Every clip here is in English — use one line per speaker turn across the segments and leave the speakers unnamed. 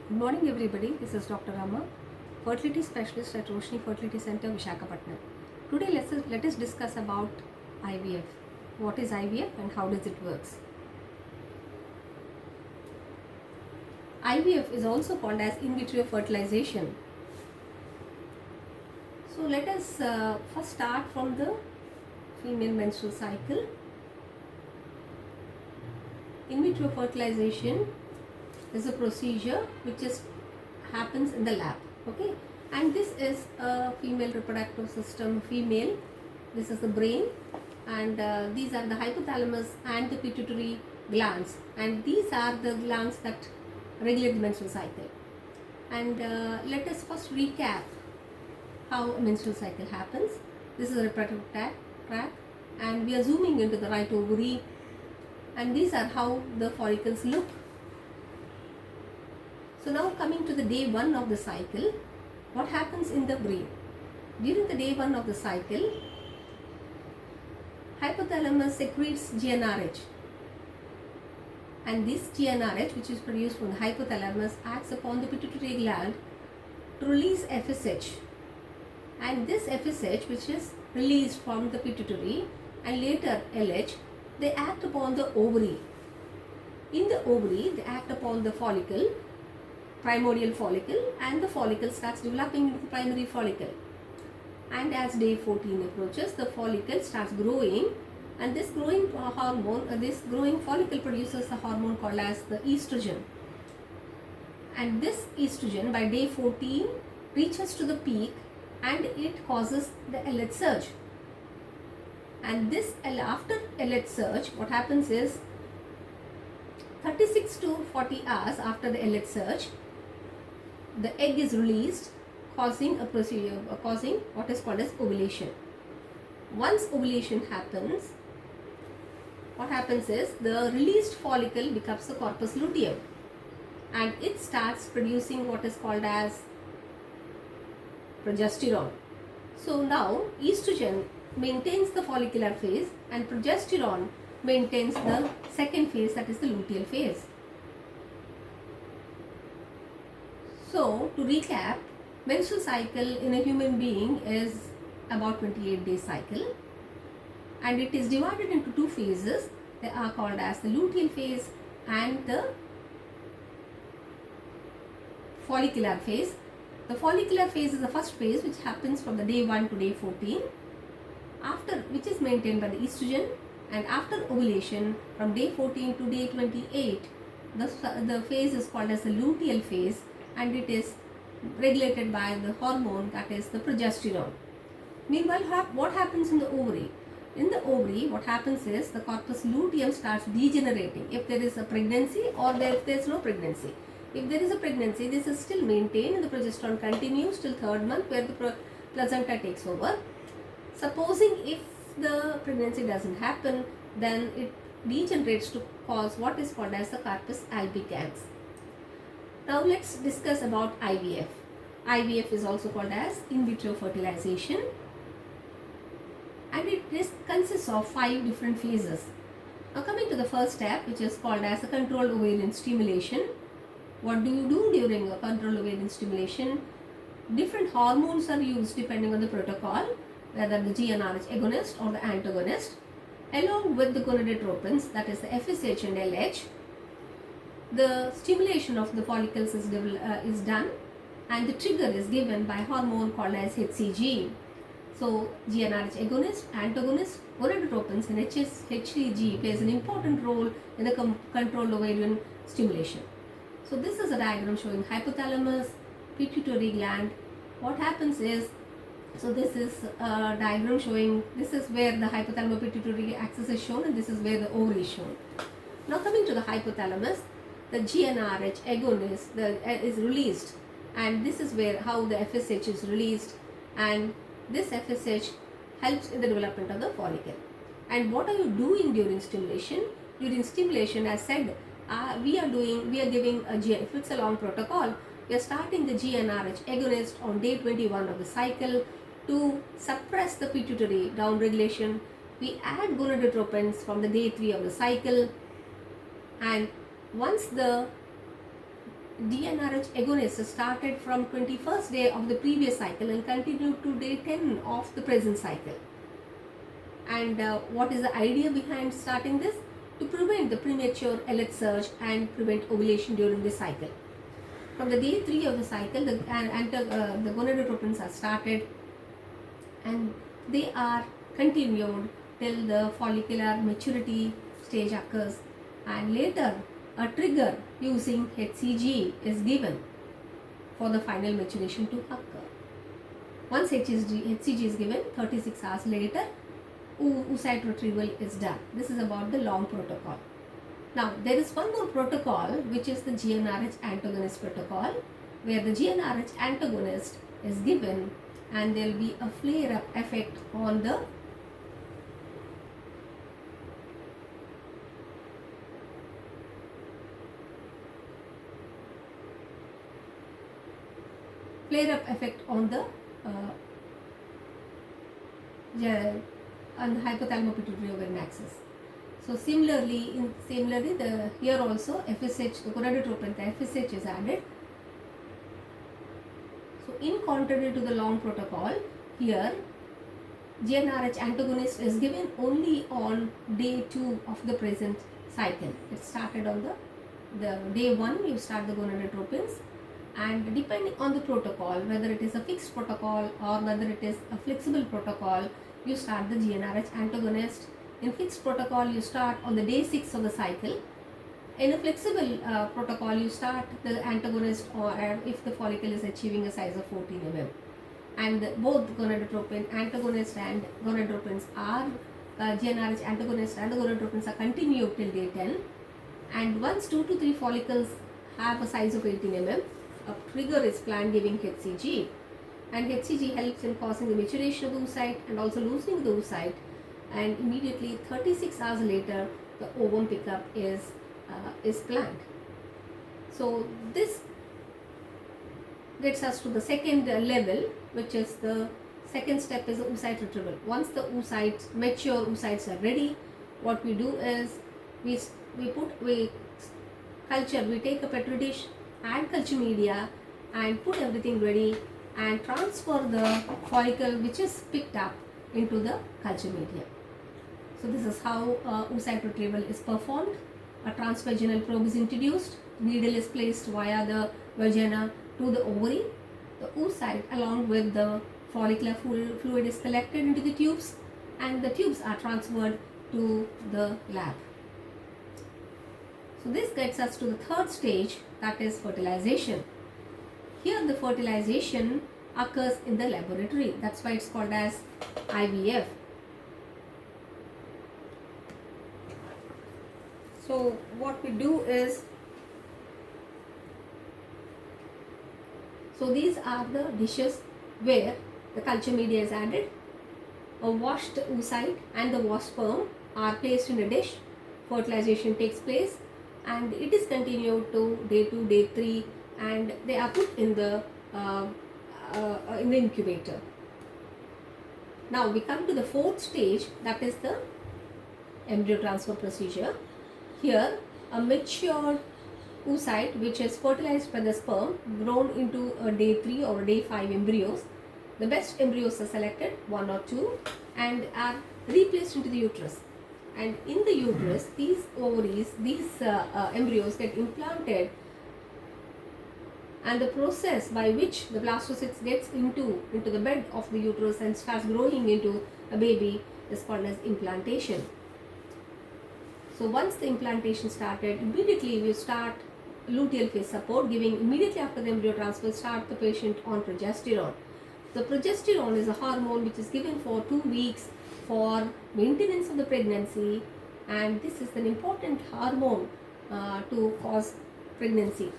Good morning, everybody. This is Dr. Rama, fertility specialist at Roshni Fertility Center, Visakhapatnam. Today, let us discuss about IVF. What is IVF and how does it works? IVF is also called as in vitro fertilization. So let us first start from the female menstrual cycle. In vitro fertilization is a procedure which happens in the lab, okay, and this is a female reproductive system. Female, this is the brain, and these are the hypothalamus and the pituitary glands, and these are the glands that regulate the menstrual cycle. And let us first recap how a menstrual cycle happens. This is a reproductive tract, and we are zooming into the right ovary, and these are how the follicles look. So now coming to the day 1 of the cycle, what happens in the brain? During the day 1 of the cycle, hypothalamus secretes GnRH, and this GnRH, which is produced from the hypothalamus, acts upon the pituitary gland to release FSH, and this FSH, which is released from the pituitary and later LH, they act upon the ovary. In the ovary, they act upon the follicle, primordial follicle, and the follicle starts developing into the primary follicle. And as day 14 approaches, the follicle starts growing, and this growing this growing follicle produces a hormone called as the estrogen. And this estrogen by day 14 reaches to the peak, and it causes the LH surge. And this after LH surge, what happens is 36 to 40 hours after the LH surge, the egg is released, causing what is called as ovulation. Once ovulation happens, what happens is the released follicle becomes the corpus luteum, and it starts producing what is called as progesterone. So now estrogen maintains the follicular phase, and progesterone maintains the second phase, that is the luteal phase. So to recap, menstrual cycle in a human being is about 28-day cycle, and it is divided into two phases. They are called as the luteal phase and the follicular phase. The follicular phase is the first phase, which happens from the day 1 to day 14, which is maintained by the estrogen, and after ovulation from day 14 to day 28, the phase is called as the luteal phase, and it is regulated by the hormone, that is the progesterone. Meanwhile, what happens in the ovary? In the ovary, what happens is the corpus luteum starts degenerating if there is a pregnancy or if there is no pregnancy. If there is a pregnancy, this is still maintained and the progesterone continues till 3rd month, where the placenta takes over. Supposing if the pregnancy doesn't happen, then it degenerates to cause what is called as the corpus albicans. Now let's discuss about IVF. IVF is also called as in vitro fertilization, and it consists of 5 different phases. Now coming to the first step, which is called as a controlled ovarian stimulation. What do you do during a controlled ovarian stimulation? Different hormones are used depending on the protocol, whether the GnRH agonist or the antagonist, along with the gonadotropins, that is the FSH and LH. The stimulation of the follicles is done, and the trigger is given by hormone called as HCG. So GnRH agonist, antagonist, gonadotropins, and HCG plays an important role in the controlled ovarian stimulation. So this is a diagram showing hypothalamus, pituitary gland. What happens is, so this is a diagram showing, this is where the hypothalamus pituitary axis is shown, and this is where the ovary is shown. Now coming to the hypothalamus, the GnRH agonist is released, and this is where how the FSH is released, and this FSH helps in the development of the follicle. And what are you doing during stimulation? During stimulation, as said, we are giving if it's a long protocol, we are starting the GnRH agonist on day 21 of the cycle to suppress the pituitary downregulation. We add gonadotropins from the day 3 of the cycle, and once the GnRH agonist started from 21st day of the previous cycle and continued to day 10 of the present cycle. And what is the idea behind starting this? To prevent the premature LH surge and prevent ovulation during this cycle. From the day 3 of the cycle, the gonadotropins are started and they are continued till the follicular maturity stage occurs, and later a trigger using HCG is given for the final maturation to occur. Once HCG is given, 36 hours later, oocyte retrieval is done. This is about the long protocol. Now, there is one more protocol, which is the GnRH antagonist protocol, where the GnRH antagonist is given and there will be a flare-up effect on the hypothalamo-pituitary ovarian axis. So similarly, here also FSH, the gonadotropin, the FSH is added. So in contrary to the long protocol, here GnRH antagonist is given only on day 2 of the present cycle. It started on the day 1 you start the gonadotropins, and depending on the protocol, whether it is a fixed protocol or whether it is a flexible protocol, you start the GnRH antagonist. In fixed protocol, you start on the day 6 of the cycle. In a flexible protocol, you start the antagonist or if the follicle is achieving a size of 14 mm. And both gonadotropin antagonist and gonadotropins are GnRH antagonist and the gonadotropins are continued till day 10. And once 2 to 3 follicles have a size of 18 mm, a trigger is planned giving HCG, and HCG helps in causing the maturation of the oocyte and also loosening the oocyte, and immediately 36 hours later the ovum pickup is planned. So this gets us to the second level, which is the second step is the oocyte retrieval. Once the mature oocytes are ready, what we do is we take a petri dish, add culture media and put everything ready and transfer the follicle which is picked up into the culture media. So this is how oocyte retrieval is performed. A transvaginal probe is introduced, needle is placed via the vagina to the ovary. The oocyte along with the follicular fluid is collected into the tubes and the tubes are transferred to the lab. So this gets us to the third stage, that is fertilization. Here the fertilization occurs in the laboratory. That's why it's called as IVF. So what we do is, so these are the dishes where the culture media is added. A washed oocyte and the washed sperm are placed in a dish. Fertilization takes place and it is continued to day 2, day 3, and they are put in the incubator. Now we come to the fourth stage, that is the embryo transfer procedure. Here a mature oocyte which is fertilized by the sperm grown into a day 3 or day 5 embryos. The best embryos are selected, 1 or 2, and are replaced into the uterus. And in the uterus, these ovaries, these embryos get implanted, and the process by which the blastocyst gets into the bed of the uterus and starts growing into a baby is called as implantation. So once the implantation started, immediately we start luteal phase support, giving immediately after the embryo transfer, start the patient on progesterone. The progesterone is a hormone which is given for 2 weeks for maintenance of the pregnancy, and this is an important hormone to cause pregnancy.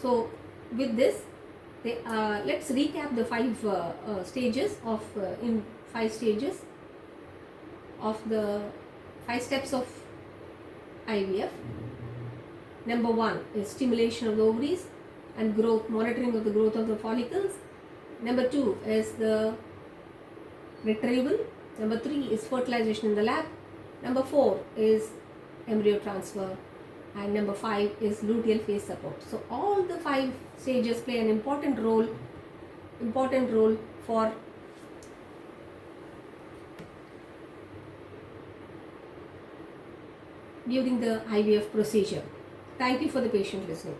So with this, let's recap the 5 stages of in 5 stages of the 5 steps of IVF. Number 1 is stimulation of the ovaries and growth, monitoring of the growth of the follicles. Number 2 is the retrieval. Number 3 is fertilization in the lab. Number 4 is embryo transfer. and number 5 is luteal phase support. So all the 5 stages play an important role for during the IVF procedure. Thank you for the patient listening.